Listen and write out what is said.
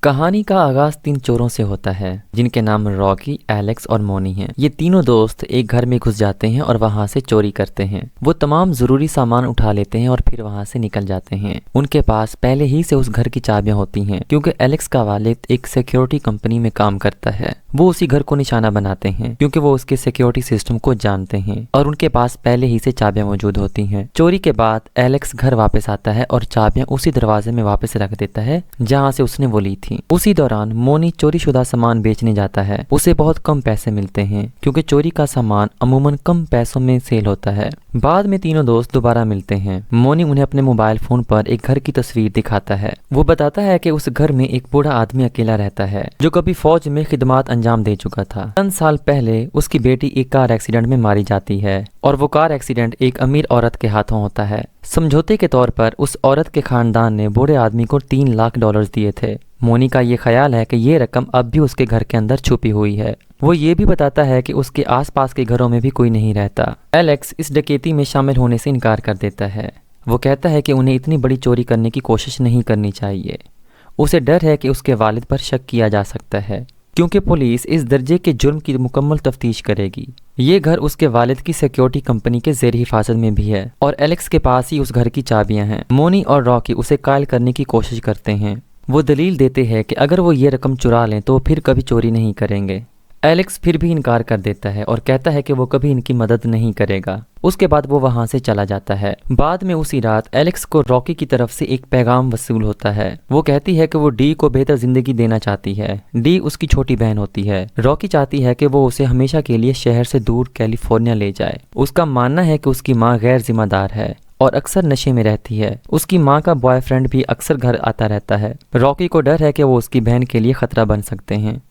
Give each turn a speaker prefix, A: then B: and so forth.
A: کہانی کا آغاز 3 چوروں سے ہوتا ہے جن کے نام راکی، ایلیکس اور مونی ہیں۔ یہ تینوں دوست ایک گھر میں گھس جاتے ہیں اور وہاں سے چوری کرتے ہیں۔ وہ تمام ضروری سامان اٹھا لیتے ہیں اور پھر وہاں سے نکل جاتے ہیں۔ ان کے پاس پہلے ہی سے اس گھر کی چابیاں ہوتی ہیں کیونکہ ایلیکس کا والد ایک سیکیورٹی کمپنی میں کام کرتا ہے۔ وہ اسی گھر کو نشانہ بناتے ہیں کیونکہ وہ اس کے سیکیورٹی سسٹم کو جانتے ہیں اور ان کے پاس پہلے ہی سے چابیاں موجود ہوتی ہیں۔ چوری کے بعد ایلیکس گھر واپس آتا ہے اور چابیاں اسی دروازے میں واپس رکھ دیتا ہے جہاں سے اس نے وہ لی تھی۔ اسی دوران مونی چوری شدہ سامان بیچنے جاتا ہے۔ اسے بہت کم پیسے ملتے ہیں کیونکہ چوری کا سامان عموماً کم پیسوں میں سیل ہوتا ہے۔ بعد میں تینوں دوست دوبارہ ملتے ہیں۔ مونی انہیں اپنے موبائل فون پر ایک گھر کی تصویر دکھاتا ہے۔ وہ بتاتا ہے کہ اس گھر میں ایک بوڑھا آدمی اکیلا رہتا ہے جو کبھی فوج میں خدمات انجام دے چکا تھا۔ چند سال پہلے اس کی بیٹی ایک کار ایکسیڈنٹ میں ماری جاتی ہے اور وہ کار ایکسیڈنٹ ایک امیر عورت کے ہاتھوں ہوتا ہے۔ سمجھوتے کے طور پر اس عورت کے خاندان نے بوڑھے آدمی کو $3 لاکھ دیے تھے۔ مونی کا یہ خیال ہے کہ یہ رقم اب بھی اس کے گھر کے اندر چھپی ہوئی ہے۔ وہ یہ بھی بتاتا ہے کہ اس کے آس پاس کے گھروں میں بھی کوئی نہیں رہتا۔ ایلیکس اس ڈکیتی میں شامل ہونے سے انکار کر دیتا ہے۔ وہ کہتا ہے کہ انہیں اتنی بڑی چوری کرنے کی کوشش نہیں کرنی چاہیے۔ اسے ڈر ہے کہ اس کے والد پر شک کیا جا سکتا ہے کیونکہ پولیس اس درجے کے جرم کی مکمل تفتیش کرے گی۔ یہ گھر اس کے والد کی سیکیورٹی کمپنی کے زیر حفاظت میں بھی ہے اور ایلیکس کے پاس ہی اس گھر کی چابیاں ہیں۔ مونی اور راکی اسے قائل کرنے کی کوشش کرتے ہیں۔ وہ دلیل دیتے ہیں کہ اگر وہ یہ رقم چرا لیں تو پھر کبھی چوری نہیں کریں گے۔ ایلیکس پھر بھی انکار کر دیتا ہے اور کہتا ہے کہ وہ کبھی ان کی مدد نہیں کرے گا۔ اس کے بعد وہ وہاں سے چلا جاتا ہے۔ بعد میں اسی رات ایلیکس کو راکی کی طرف سے ایک پیغام وصول ہوتا ہے۔ وہ کہتی ہے کہ وہ ڈی کو بہتر زندگی دینا چاہتی ہے۔ ڈی اس کی چھوٹی بہن ہوتی ہے۔ راکی چاہتی ہے کہ وہ اسے ہمیشہ کے لیے شہر سے دور کیلیفورنیا لے جائے۔ اس کا ماننا ہے کہ اس کی ماں غیر ذمہ دار ہے اور اکثر نشے میں رہتی ہے۔ اس کی ماں کا بوائے فرینڈ بھی اکثر گھر آتا رہتا ہے۔ راکی کو ڈر ہے کہ وہ اس کی بہن کے لیے خطرہ بن سکتے ہیں۔